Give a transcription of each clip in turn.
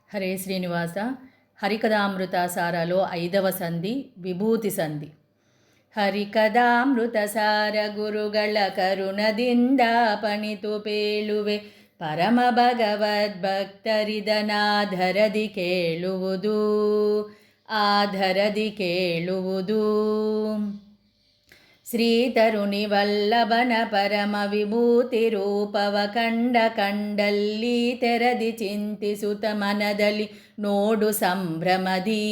హరే శ్రీనివాస. హరికథామృత సారాలో 5వ సంధి విభూతి సంధి. ಹರಿಕದಾಮೃತ ಸಾರ ಗುರುಗಳ ಕರುಣದಿಂದ ಪಣಿತು ಪೇಳುವೆ ಪರಮ ಭಗವದ್ಭಕ್ತರಿದನಾಧರದಿ ಕೇಳುವುದು ಆಧರದಿ ಕೇಳುವುದು. ಶ್ರೀ ತರುಣಿ ವಲ್ಲಭನ ಪರಮ ವಿಭೂತಿ ರೂಪವ ಕಂಡಲ್ಲಿ ತೆರದಿ ಚಿಂತಿಸುತ್ತ ಮನದಲ್ಲಿ ನೋಡು ಸಂಭ್ರಮದಿ.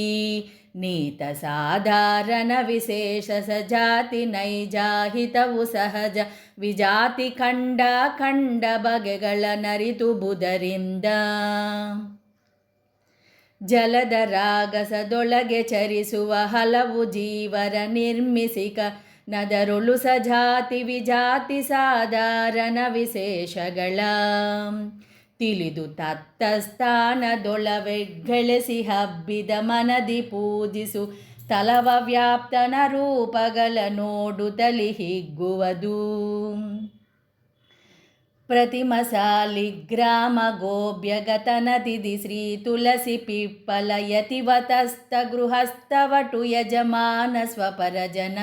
ನೀತ ಸಾಧಾರಣ ವಿಶೇಷ ಸಜಾತಿ ನೈಜಾಹಿತವು ಸಹಜ ವಿಜಾತಿ ಖಂಡ ಬಗೆಗಳ ನರಿತು ಬುಧರಿಂದ. ಜಲದ ರಾಗಸದೊಳಗೆ ಚರಿಸುವ ಹಲವು ಜೀವರ ನಿರ್ಮಿಸಿಕ ನದರುಳು ಸಜಾತಿ ವಿಜಾತಿ ಸಾಧಾರಣ ವಿಶೇಷಗಳ ತಿಳಿದು ತತ್ತಸ್ಥಾನದೊಳವೆಗ್ಗಳೆಸಿ ಹಬ್ಬಿದ ಮನದಿ ಪೂಜಿಸು ಸ್ಥಳವ ವ್ಯಾಪ್ತನ ರೂಪಗಳ ನೋಡುತ್ತಲಿ ಹಿಗ್ಗುವುದು. ಪ್ರತಿಮಸಾಲಿಗ್ರಾಮ ಗೋಬ್ಯಗತನದಿದಿ ಶ್ರೀ ತುಳಸಿ ಪಿಪ್ಪಲ ಯತಿವತಸ್ಥ ಗೃಹಸ್ಥವಟು ಯಜಮಾನ ಸ್ವಪರಜನ.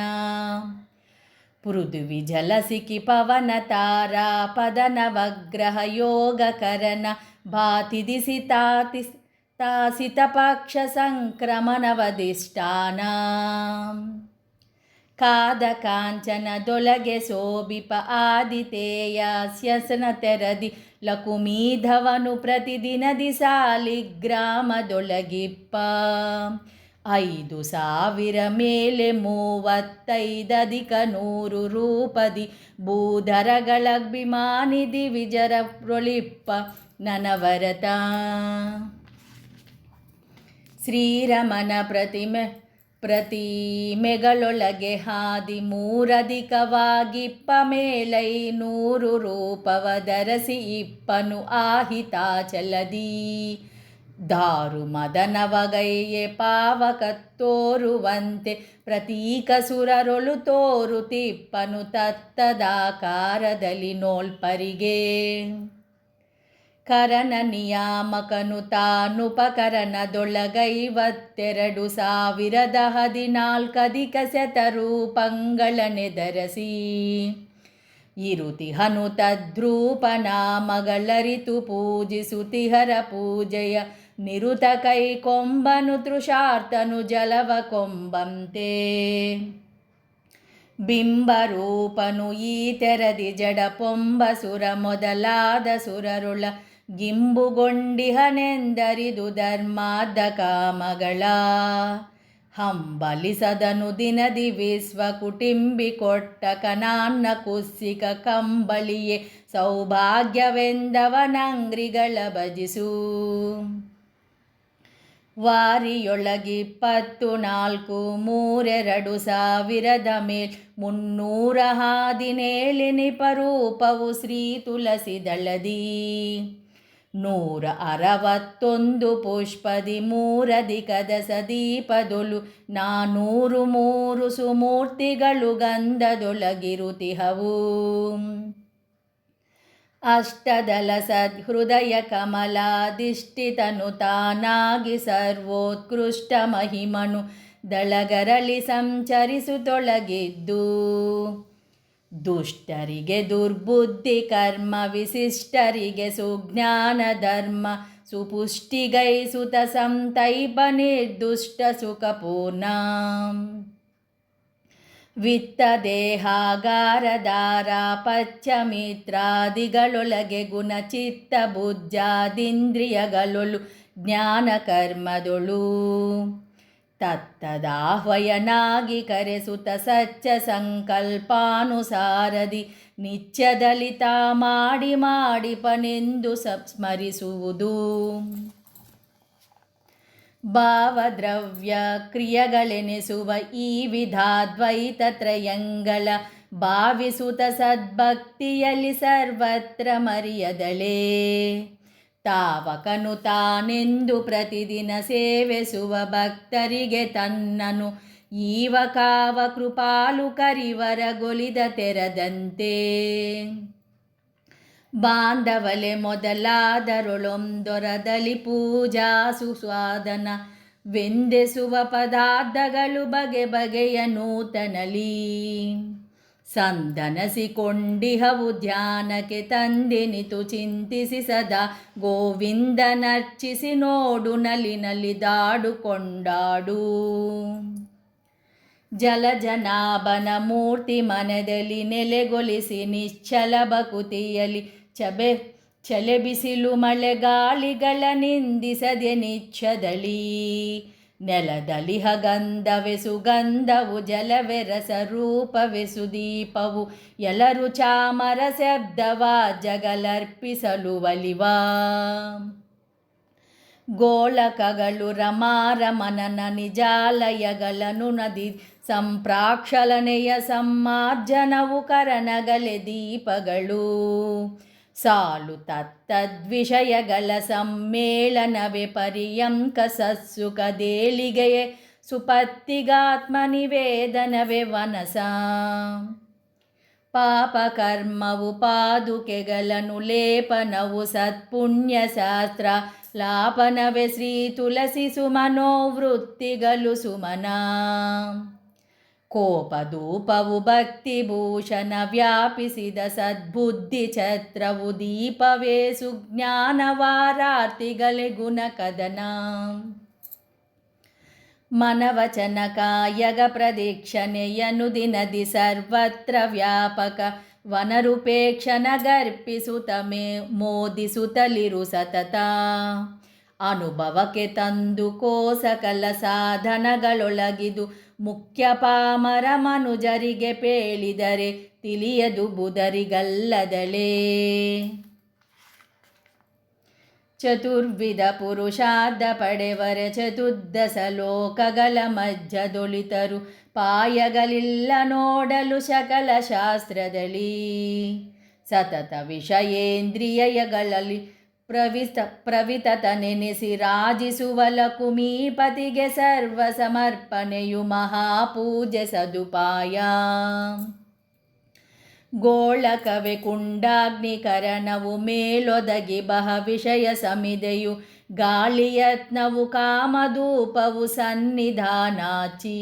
ಪೃಥ್ವಿ ಜಲಸಿಕಿ ಪವನ ತಾರಾ ಪದನವಗ್ರಹ ಯೋಗಕರಣ ಭಾತಿದಿಸಿ ತಾಸಿತ ಪಕ್ಷ ಸಂಕ್ರಮಣವಧಿಷ್ಠಾನ. ಕಾದ ಕಾಂಚನದೊಳಗೆ ಶೋಭಿಪ ಆದಿತೇಯ ಸ್ಯಸನ ತೆರದಿ ಲಕುಮೀಧವನು ಪ್ರತಿದಿನದಿ ಸಾಲಿಗ್ರಾಮದೊಳಗಿಪ್ಪ. 5,000 ಮೇಲೆ 35 ಅಧಿಕ 100 ರೂಪದಿ ಭೂಧರಗಳಭಿಮಾನಿ ದಿವಿಜರ ಪ್ರೊಳಿಪ್ಪ ನನವರತ. ಶ್ರೀರಮನ ಪ್ರತಿಮೆಗಳೊಳಗೆ ಹಾದಿ 3 ಅಧಿಕವಾಗಿಪ್ಪ ಮೇಲೈ 100 ರೂಪವ ಧರಸಿ ಇಪ್ಪನು ಆಹಿತಾಚಲದಿ. ದಾರು ಮದನವಗೈಯೆ ಪಾವಕತ್ತೋರುವಂತೆ ಪ್ರತೀಕ ಸುರರೊಳು ತೋರುತಿಪ್ಪನು ತತ್ತದಾಕಾರದಲ್ಲಿ ನೋಲ್ಪರಿಗೆ. ಕರನ ನಿಯಾಮಕನು ತಾನುಪಕರಣದೊಳಗೈವತ್ತೆರಡು 14 ಶತರೂಪಂಗಳನೆದರಸಿ. ಇರುತಿಹನು ತದ್ರೂಪನಾಮಗಳರಿತು ಪೂಜಿಸುತಿಹರ ಪೂಜೆಯ ನಿರುತ ಕೈಕೊಂಬನು ತೃಷಾರ್ತನು ಜಲವ ಕೊಂಬಂತೆ. ಬಿಂಬರೂಪನು ಈ ತೆರದಿ ಜಡ ಪೊಂಬ ಸುರ ಮೊದಲಾದ ಸುರರುಳ ಗಿಂಬುಗೊಂಡಿಹನೆಂದರಿದು ಧರ್ಮಾದ ಕಾಮಗಳ. ಹಂಬಲಿಸದನು ದಿನದಿ ವಿಶ್ವ ಕುಟಿಂಬಿ ಕೊಟ್ಟ ಕನಾನ್ನ ಕುಸ್ಸಿಕ ಕಂಬಳಿಯೇ ಸೌಭಾಗ್ಯವೆಂದವನಂಗ್ರಿಗಳ ಭಜಿಸು. ವಾರಿಯೊಳಗಿ 14 32,000 ಮೇಲ್ 317 ನಿಪರೂಪವು ಶ್ರೀ ತುಳಸಿ ದಳದಿ. 161 ಪುಷ್ಪದಿ 3 ಅಧಿಕದ ಸದೀಪದೊಳು 403 ಸುಮೂರ್ತಿಗಳು ಗಂಧದೊಳಗಿರುತಿಹವು. ಅಷ್ಟದಲ ಸದ್ಹೃದಯ ಕಮಲಾಧಿಷ್ಠಿತನು ತಾನಾಗಿ ಸರ್ವೋತ್ಕೃಷ್ಟ ಮಹಿಮನು ದಳಗರಳಿ ಸಂಚರಿಸುತ್ತೊಳಗಿದ್ದು. ದುಷ್ಟರಿಗೆ ದುರ್ಬುದ್ಧಿ ಕರ್ಮ ವಿಶಿಷ್ಟರಿಗೆ ಸುಜ್ಞಾನ ಧರ್ಮ ಸುಪುಷ್ಟಿಗೈಸುತ ಸಂತೈಪ ನಿರ್ದುಷ್ಟ ಸುಖಪೂರ್ಣ. ವಿತ್ತ ದೇಹಾಗಾರದಾರ ಪಚ್ಚಮಿತ್ರಾದಿಗಳೊಳಗೆ ಗುಣ ಚಿತ್ತ ಬುದ್ಧಾದಿಂದ್ರಿಯಗಳೊಳು ಜ್ಞಾನ ಕರ್ಮದೊಳು ತತ್ತದಾಹ್ವಯನಾಗಿ ಕರೆಸುತ್ತ ಸಚ್ಚ ಸಂಕಲ್ಪಾನುಸಾರದಿ ನಿತ್ಯದಲ್ಲಿ ತಾ ಮಾಡಿಪನೆಂದು ಸ್ಮರಿಸುವುದು. ಭಾವದ್ರವ್ಯ ಕ್ರಿಯೆಗಳೆನಿಸುವ ಈ ವಿಧಾದ್ವೈತ ತ್ರಯಂಗಳ ಭಾವಿಸುತ್ತ ಸದ್ಭಕ್ತಿಯಲ್ಲಿ ಸರ್ವತ್ರ ಮರೆಯದಳೆ. ತಾವಕನು ತಾನೆಂದು ಪ್ರತಿದಿನ ಸೇವಿಸುವ ಭಕ್ತರಿಗೆ ತನ್ನನು ಈವ ಕಾವ ಕೃಪಾಲು ಕರಿವರಗೊಲಿದ ತೆರದಂತೆ. ಬಾಂಧವಲೆ ಮೊದಲಾದರೊಳೊಂದೊರದಲಿ ಪೂಜಾ ಸುಸ್ವಾದನ ವೆಂದೆಸುವ ಪದಾರ್ಥಗಳು ಬಗೆ ಬಗೆಯ ನೂತನಲಿ ಸಂದನಸಿಕೊಂಡಿಹವು ಧ್ಯಾನಕ್ಕೆ ತಂದೆನಿತು ಚಿಂತಿಸಿ ಸದಾ ಗೋವಿಂದನರ್ಚಿಸಿ ನೋಡು ನಲಿನಲಿದಾಡು ಕೊಂಡಾಡು ಜಲಜನಾಭನ ಮೂರ್ತಿ ಮನದಲ್ಲಿ ನೆಲೆಗೊಳಿಸಿ ನಿಶ್ಚಲ ಬಕುತಿಯಲಿ ಚಲೆ ಬಿಸಿಲು ಮಳೆಗಾಳಿಗಳ ನಿಂದಿಸದೆ ನಿಚ್ಛದಳಿ ನೆಲದಲ್ಲಿ ಹಗಂಧವೆ ಸುಗಂಧವು ಜಲವೆ ರಸರೂಪವೆ ಸುದೀಪವು ಎಲ್ಲರೂ ಚಾಮರ ಶಬ್ದವ ಜಗಲರ್ಪಿಸಲು ಒಲಿವಾ ಗೋಳಕಗಳು ರಮಾರಮನನ ನಿಜಾಲಯಗಳನ್ನು ನದಿ ಸಂಪ್ರಾಕ್ಷಲನೆಯ ಸಮ್ಮಾರ್ಜನವು ಕರಣಗಲೆ ದೀಪಗಳು ಸಾಲು ತತ್ತದ್ವಿಷಯಗಳ ಸಮ್ಮೇಳನವೇ ಪರ್ಯಂಕ ಸತ್ಸುಖದೇಳಿಗೆಯೇ ಸುಪತ್ತಿಗಾತ್ಮ ನಿವೇದನವೇ ವನಸ ಪಾಪಕರ್ಮವು ಪಾದುಕೆಗಳನ್ನು ಲೇಪನವು ಸತ್ಪುಣ್ಯಶಾಸ್ತ್ರ ಲಾಪನವೇ ಶ್ರೀ ತುಳಸಿ ಸುಮನೋವೃತ್ತಿಗಳು ಸುಮನ ಕೋಪಧೂಪವು ಭಕ್ತಿಭೂಷಣ ವ್ಯಾಪಿಸಿದ ಸದ್ಬುದ್ಧಿ ಛತ್ರವು ದೀಪವೇ ಸುಜ್ಞಾನವಾರಾರ್ತಿಗಳೇ ಗುಣಕದನ ಮನವಚನ ಕಾಯಗ ಪ್ರದೀಕ್ಷಣೆಯನು ದಿನದಿ ಸರ್ವತ್ರ ವ್ಯಾಪಕ ವನರುಪೇಕ್ಷಣ ಗರ್ಪಿಸುತ್ತ ಮೋದಿಸುತ್ತಲಿರು ಸತತ ಅನುಭವಕ್ಕೆ ತಂದು ಕೋಸಕಲ ಸಾಧನಗಳೊಳಗಿದು ಮುಖ್ಯ ಪಾಮರ ಮನುಜರಿಗೆ ಪೇಳಿದರೆ ತಿಳಿಯದು ಬುಧರಿಗಲ್ಲದಲೇ ಚತುರ್ವಿಧ ಪುರುಷಾರ್ಥ ಪಡೆವರೆ ಚತುರ್ದಶ ಲೋಕಗಳ ಮಧ್ಯದೊಳಿತರು ಪಾಯಗಳಿಲ್ಲ ನೋಡಲು ಸಕಲ ಶಾಸ್ತ್ರದಲ್ಲಿ ಸತತ ವಿಷಯೇಂದ್ರಿಯಗಳಲ್ಲಿ ಪ್ರವಿತತ ನೆನೆಸಿ ರಾಜಿಸುವಲ ಕುಮೀಪತಿಗೆ ಸರ್ವ ಸಮರ್ಪಣೆಯು ಮಹಾಪೂಜೆ ಸದುಪಾಯ ಗೋಳಕವೆ ಕುಂಡಾಗ್ನಿಕರಣವು ಮೇಲೊದಗಿ ಬಹ ವಿಷಯ ಸಮಿದೆಯು ಗಾಳಿಯತ್ನವು ಕಾಮಧೂಪವು ಸನ್ನಿಧಾನಾಚಿ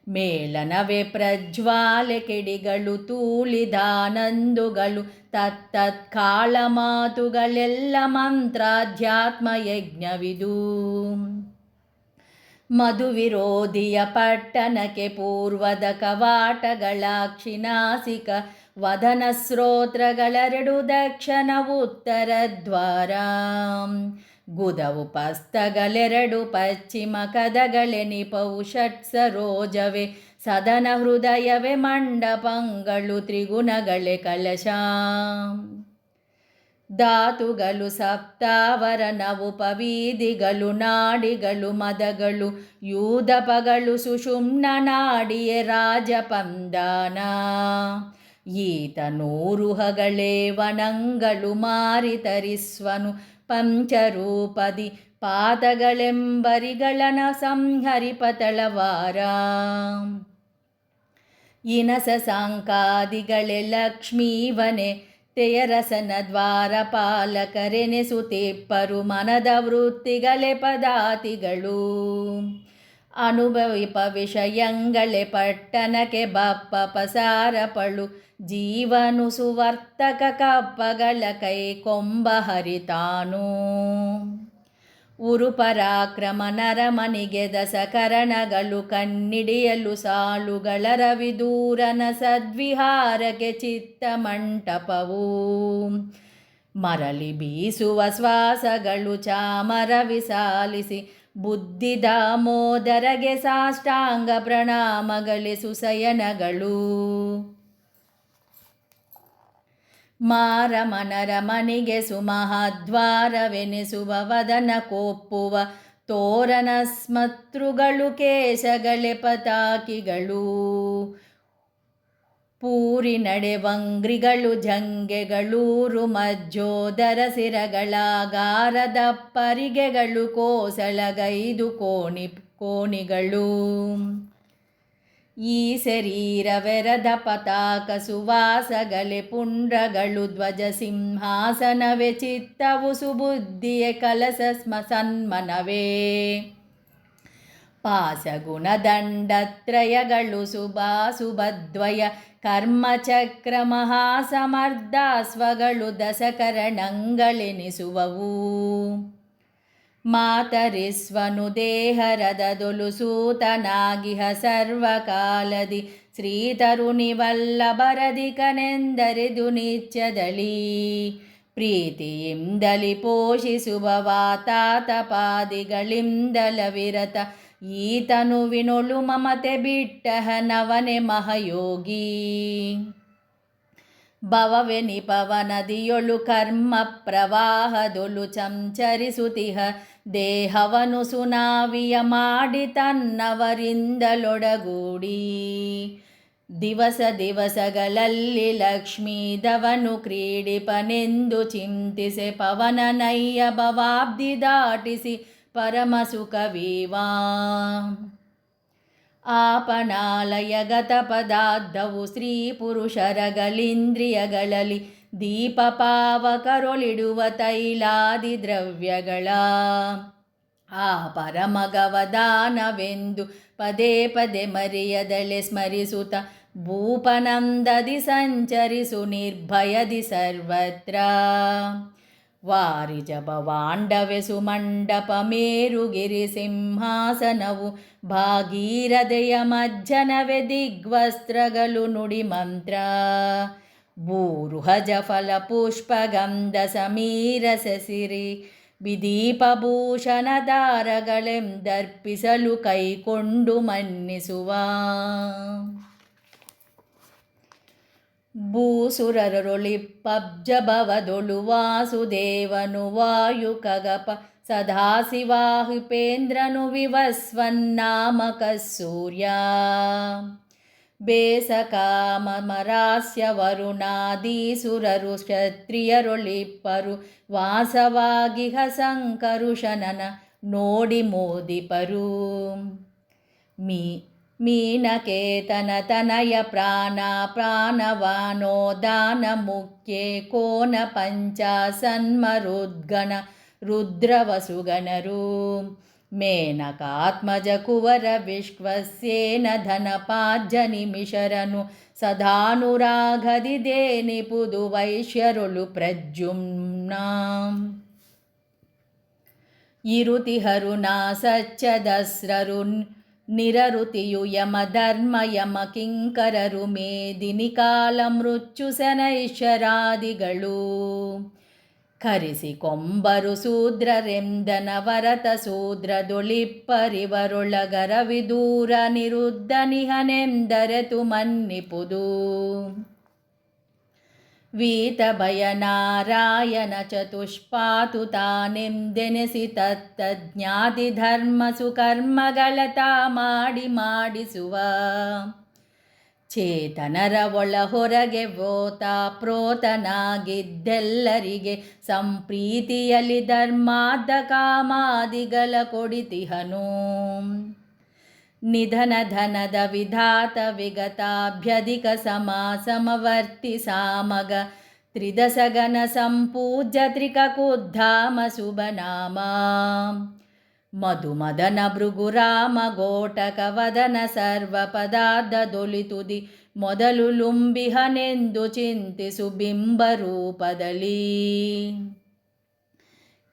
ಮೇಲನವೇ ಪ್ರಜ್ವಾಲೆ ಕೆಡಿಗಳು ತೂಳಿದಾನಂದುಗಳು ತತ್ತತ್ಕಾಳ ಮಾತುಗಳೆಲ್ಲ ಮಂತ್ರಾಧ್ಯಾತ್ಮ ಯಜ್ಞವಿದು ಮಧುವಿರೋಧಿಯ ಪಟ್ಟಣಕ್ಕೆ ಪೂರ್ವದ ಕವಾಟಗಳಾಕ್ಷಿನಾಸಿಕ ವದನ ಶ್ರೋತ್ರಗಳೆರಡು ದಕ್ಷಿಣ ಉತ್ತರ ದ್ವಾರ ಗುದವು ಪಸ್ತಗಳೆರಡು ಪಶ್ಚಿಮ ಕದಗಳೆನಿಪವು ಷಟ್ ಸರೋಜವೇ ಸದನ ಹೃದಯವೇ ಮಂಡಪಂಗಳು ತ್ರಿಗುಣಗಳೇ ಕಲಶ ಧಾತುಗಳು ಸಪ್ತಾವರಣವು ಪವೀದಿಗಳು ನಾಡಿಗಳು ಮದಗಳು ಯೂದಪಗಳು ಸುಷುಮ್ನ ನಾಡಿಯೇ ರಾಜಪಂದಾನ ಈತ ನೂರುಹಗಳೇ ವನಂಗಳು ಮಾರಿತರಿಸ್ವನು ಪಂಚರೂಪದಿ ಪಾದಗಳೆಂಬರಿಗಳನ ಸಂಹರಿಪತಳವಾರ ಇನಸ ಸಾಂಕಾದಿಗಳೇ ಲಕ್ಷ್ಮೀವನೆ ತೆಯರಸನ ದ್ವಾರಪಾಲಕರೆನೆಸುತ್ತಿಪ್ಪರು ಮನದ ವೃತ್ತಿಗಳೇ ಪದಾತಿಗಳು ಅನುಭವಿಪ ವಿಷಯಂಗಳೇ ಪಟ್ಟಣಕ್ಕೆ ಬಪ್ಪ ಪಸಾರಪಳು ಜೀವನು ಸುವರ್ತಕ ಕಪ್ಪಗಳ ಕೈ ಕೊಂಬ ಹರಿತಾನು ಉರುಪರಾಕ್ರಮ ನರಮನಿಗೆ ದಸಕರಣಗಳು ಕಣ್ಣಿಡಿಯಲು ಸಾಲುಗಳ ರವಿದೂರನ ಸದ್ವಿಹಾರಕ್ಕೆ ಚಿತ್ತ ಮಂಟಪವು ಮರಳಿ ಬೀಸುವ ಶ್ವಾಸಗಳು ಚಾಮರ ವಿಸಾಲಿಸಿ ಬುದ್ಧಿ ದಾಮೋದರಗೆ ಸಾಷ್ಟಾಂಗ ಪ್ರಣಾಮಗಳೇ ಸುಸಯನಗಳು ಮಾರಮನರ ಮನಿಗೆ ಸುಮಹಾದ್ವಾರವೆನಿಸುವ ವದನ ಕೋಪ್ಪುವ ತೋರಣ ಸ್ಮತೃಗಳು ಕೇಶಗಳೇ ಪತಾಕಿಗಳು ಪೂರಿ ನಡೆವಂಗ್ರಿಗಳು ಜಂಗೆಗಳೂರು ಮಜ್ಜೋದರ ಸಿರಗಳಾಗಾರದ ಪರಿಗೆಗಳು ಕೋಸಳಗೈದು ಕೋಣಿಗಳು ಈ ಶರೀರವೆರದ ಪತಾಕ ಸುವಾಸಗಳೆ ಪುಂಡ್ರಗಳು ಧ್ವಜ ಸಿಂಹಾಸನವೇ ಚಿತ್ತವು ಸುಬುದ್ಧಿಯೇ ಕಲಸ ಸನ್ಮನವೇ ಪಾಸಗುಣದಂಡತ್ರಯಗಳು ಸುಭದ್ವಯ ಕರ್ಮಚಕ್ರ ಮಹಾಸಮರ್ಧಾಸ್ವಗಳು ದಶಕರಣಗಳೆನಿಸುವವು ಮಾತರಿಸ್ವನು ದೇಹರದದೊಲು ಸೂತನಾಗಿಹ ಸರ್ವಕಾಲದಿ ಶ್ರೀತರುಣಿವಲ್ಲಭರದಿಕನೆಂದರಿದು ನಿತ್ಯದಳಿ ಪ್ರೀತಿಯಿಂದಲಿ ಪೋಷಿಸುವ ವಾತಾತಪಾದಿಗಳಿಂದಲ ವಿರತ ಈತನುವಿನೊಳು ಮಮತೆ ಬಿಟ್ಟಹ ನವನೆ ಮಹಯೋಗಿ ಭವವೆನಿಪವ ನದಿಯೊಳು ಕರ್ಮ ಪ್ರವಾಹದೊಳು ಚಂಚರಿಸುತಿಹ ದೇಹವನು ಸುನಾವಿಯ ಮಾಡಿ ತನ್ನವರಿಂದಲೊಡಗೂಡಿ ದಿವಸ ದಿವಸಗಳಲ್ಲಿ ಲಕ್ಷ್ಮೀದವನು ಕ್ರೀಡಿಪನೆಂದು ಚಿಂತಿಸೆ ಪವನ ನಯ್ಯ ಭವಾಬ್ದಿ ದಾಟಿಸಿ ಪರಮ ಸುಖವೀವಾ ಆಪಣಾಲಯಗತ ಪದಾರ್ಥವು ಸ್ತ್ರೀ ಪುರುಷರಗಳಿಂದ್ರಿಯಗಳಲ್ಲಿ ದೀಪ ಪಾವಕರೊಳಿಡುವ ತೈಲಾದಿ ದ್ರವ್ಯಗಳ ಆ ಪರಮಗವದಾನವೆಂದು ಪದೇ ಪದೇ ಮರೆಯದಳೆ ಸ್ಮರಿಸುತ್ತ ಭೂಪನಂದದಿ ಸಂಚರಿಸು ನಿರ್ಭಯದಿ ಸರ್ವತ್ರ ವಾರಿಜ ಭವಾಂಡವೆ ಸುಮಂಡಪ ಮೇರುಗಿರಿ ಸಿಂಹಾಸನವು ಭಾಗೀರಥೆಯ ಮಜ್ಜನವೆ ದಿಗ್ವಸ್ತ್ರಗಳು ನುಡಿ ಮಂತ್ರ ಭೂರುಹಜ ಫಲ ಪುಷ್ಪ ಗಂಧ ಸಮೀರ ಸಸಿರಿ ವಿದೀಪಭೂಷಣದಾರಗಳೆಂದರ್ಪಿಸಲು ಕೈಕೊಂಡು ಮನ್ನಿಸುವ ಭೂಸುರರೊಳಿಪ್ಪಬ್ಜಭವದೊಳು ವಾಸುದೇವನು ವಾಯು ಕಗಪ ಸದಾಶಿವಾಹುಪೇಂದ್ರನು ವಿವಸ್ವನ್ನಾಮಕ ಸೂರ್ಯ ಬೇಸಕಾಮರಾಸ್ಯ ವರುಣಾದೀಸುರರು ಕ್ಷತ್ರಿಯರೊಳಿಪ್ಪರು ವಾಸವಾಗಿಹ ಸಂಕರುಷನನ ನೋಡಿ ಮೋದಿಪರು ಮೀನಕೇತನ ತನಯ ಪ್ರಾಣವಾನೋ ದಾನ ಮುಖ್ಯೆ ಕೋನ ಪಂಚಾಸನ್ಮರುದ್ಗಣ ರುದ್ರವಸುಗಣರು ಮೇನಕಾತ್ಮಜ ಕುವರ ವಿಶ್ವಸ್ಯೇನ ಧನಪಾಜ್ಯ ನಿಮಿಷರನು ಸದಾನುರಾಗದಿ ದೇನಿಪುದು ವೈಶ್ಯರೊಳು ಪ್ರದ್ಯುಮ್ನ ಇರುತಿಹರು ನಾಸಚ್ಚದಸ್ರರು ನಿರರುತಿಯು ಯಮಧರ್ಮ ಯಮ ಕಿಂಕರರು ಮೇದಿನಿ ಕಾಲ ಮೃತ್ಯುಸನೈಶ್ವರಾದಿಗಳು ಕರಿಸಿಕೊಂಬರು ಶೂದ್ರರೆಂದನ ವರತ ಶೂದ್ರದೊಳಿಪ್ಪರಿವರೊಳಗರ ವಿದೂರ ನಿರುದ್ಧ ನಿಹನೆಂದರೆತು ಮನ್ನಿಪುದು ವೀತ ಭಯ ನಾರಾಯಣ ಚತುಷ್ಪಾತು ತಾನೆಂದೆನೆಸಿ ತತ್ತಜ್ಞಾತಿ ಧರ್ಮ ಸುಕರ್ಮಗಳ ಮಾಡಿಸುವ ಚೇತನರ ಒಳ ಹೊರಗೆ ಪ್ರೋತನಾಗಿದ್ದೆಲ್ಲರಿಗೆ ಸಂಪ್ರೀತಿಯಲ್ಲಿ ಧರ್ಮಾರ್ಧ ಕಾಮಾದಿಗಳ ಕೊಡಿತಿಹನು ನಿಧನ ಧನದ ವಿಧಾತ ವಿಗತಾಭ್ಯಧಿಕ ಸಮವರ್ತಿ ಸಾಮಗ ತ್ರಿದಸಗನ ಸಂಪೂಜ್ಯ ತ್ರಿಕಕುದ್ಧಾಮ ಶುಭನಾಮ ಮಧುಮದನ ಭೃಗುರಾಮ ಗೋಟಕ ವದನ ಸರ್ವ ಪದಾರ್ಥದೊಲಿತುದಿ ಮೊದಲು ಲುಂಬಿಹನೆಂದು ಚಿಂತಿಸು ಬಿಂಬರೂಪದಲ್ಲಿ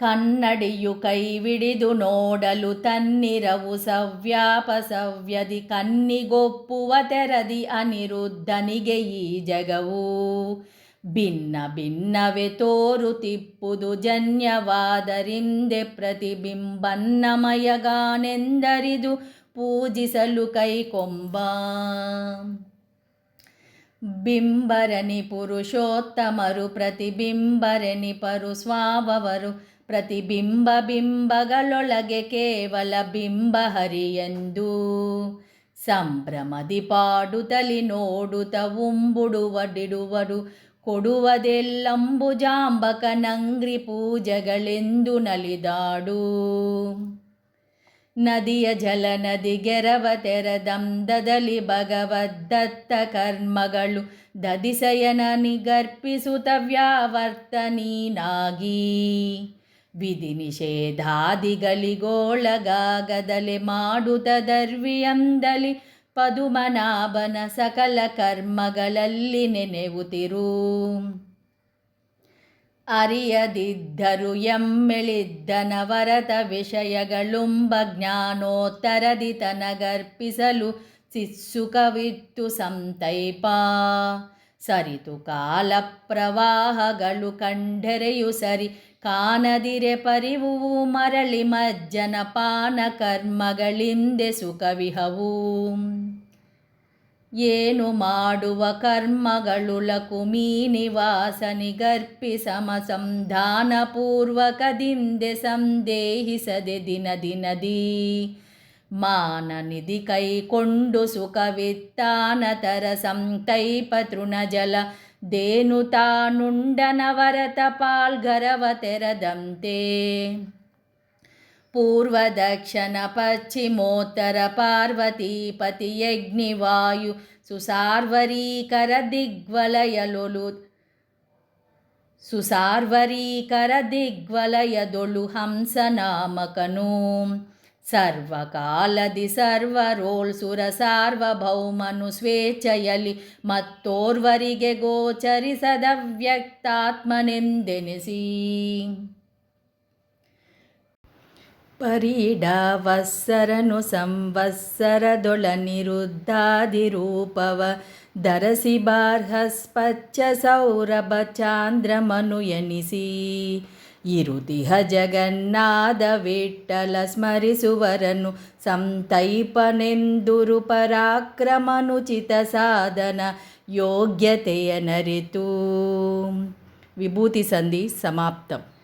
ಕನ್ನಡಿಯು ಕೈವಿಡಿದು ನೋಡಲು ತನ್ನಿರವು ಸವ್ಯಾಪಸವ್ಯದಿ ಕನ್ನಿಗೊಪ್ಪುವ ತೆರದಿ ಅನಿರುದ್ಧನಿಗೆ ಈ ಜಗವು ಭಿನ್ನ ಭಿನ್ನವೇ ತೋರುತಿಪ್ಪುದು ಜನ್ಯವಾದರಿಂದೆ ಪ್ರತಿಬಿಂಬನ್ನಮಯಗಾನೆಂದರಿದು ಪೂಜಿಸಲು ಕೈಕೊಂಬ ಬಿಂಬರನಿ ಪುರುಷೋತ್ತಮರು ಪ್ರತಿಬಿಂಬರನಿಪರು ಸ್ವಾವವರು ಪ್ರತಿಬಿಂಬಗಳೊಳಗೆ ಕೇವಲ ಬಿಂಬ ಹರಿಯೆಂದು ಸಂಭ್ರಮದಿ ಪಾಡುತ್ತಲಿ ನೋಡುತ್ತ ಉಂಬುಡುವಡಿಡುವರು ಕೊಡುವುದೆಲ್ಲಂಬುಜಾಂಬಕ ನಂಗ್ರಿ ಪೂಜೆಗಳೆಂದು ನಲಿದಾಡು ನದಿಯ ಜಲನದಿಗೆರವ ತೆರದಂದದಲ್ಲಿ ಭಗವದ್ದತ್ತ ಕರ್ಮಗಳು ದದಿಸಯನ ನಿಗರ್ಪಿಸುತ್ತ ವ್ಯಾವರ್ತನೀನಾಗಿ ವಿಧಿ ನಿಷೇಧಾದಿಗಳಿಗೋಳಗಾಗದಲೆ ಮಾಡುತ್ತದರ್ವಿಯಂದಲಿ ಪದುಮನಾಭನ ಸಕಲ ಕರ್ಮಗಳಲ್ಲಿ ನೆನೆವುತಿರು. ಅರಿಯದಿದ್ದರು ಎಮ್ಮೆಳಿದ್ದನವರತ ವಿಷಯಗಳುಂಬ ಜ್ಞಾನೋತ್ತರದಿ ತನಗರ್ಪಿಸಲು ಚಿತ್ಸುಖವಿತ್ತು ಸಂತೈಪ. ಸರಿತು ಕಾಲ ಪ್ರವಾಹಗಳು ಕಂಡರೆಯು ಸರಿ ಕಾಣದಿರೆ ಪರಿವುವು ಮರಳಿ ಮಜ್ಜನ ಪಾನ ಕರ್ಮಗಳಿಂದೆ ಸುಖವಿಹವು. ಏನು ಮಾಡುವ ಕರ್ಮಗಳು ಲಕುಮೀ ನಿವಾಸ ನಿಗರ್ಪಿ ಸಮಸಂಧಾನ ಪೂರ್ವಕದಿಂದೆ ಸಂದೇಹಿಸದೆ ದಿನ ದಿನದಿ ಮಾನ ನಿಧಿ ಕೈಕೊಂಡು ಸುಖವಿತ್ತಾನತರ ಸಂತೈಪ ತೃಣಜಲ ದೇನು ತಾನುಂಡನವರತ ಪಾಲ್ಗರವ ತೆರದಂತೆ. ಪೂರ್ವ ದಕ್ಷಿಣ ಪಶ್ಚಿಮೋತ್ತರ ಪಾರ್ವತೀಪತಿ ಯಜ್ಞಿವಾಯು ಸುಸಾರ್ವರೀಕರ ದಿಗ್ವಲಯದೊಳು ಹಂಸನಾಮಕನು. ಸರ್ವಕಾಲದಿ ಸರ್ವರೋಳ್ ಸುರ ಸಾರ್ವಭೌಮನು ಸ್ವೇಚ್ಛೆಯಲಿ ಮತ್ತೋರ್ವರಿಗೆ ಗೋಚರಿಸದ ವ್ಯಕ್ತಾತ್ಮನೆಂದೆನಿಸಿ. ಪರೀಡಾವತ್ಸರನು ಸಂವತ್ಸರದೊಳನಿರುದ್ಧಾದಿರೂಪವ ಧರಸಿ ಬಾರ್ಹಸ್ಪಚ್ಚ ಸೌರಭ ಚಾಂದ್ರಮನು ಎನಿಸಿ. ಇರುತಿಹ ಜಗನ್ನಾಥ ವಿಠ್ಠಲ ಸ್ಮರಿಸುವರನು ಸಂತೈಪನೆಂದುರು ಪರಾಕ್ರಮನುಚಿತ ಸಾಧನ ಯೋಗ್ಯತೆಯ ನರಿತು. ವಿಭೂತಿ ಸಂಧಿ ಸಮಾಪ್ತಂ.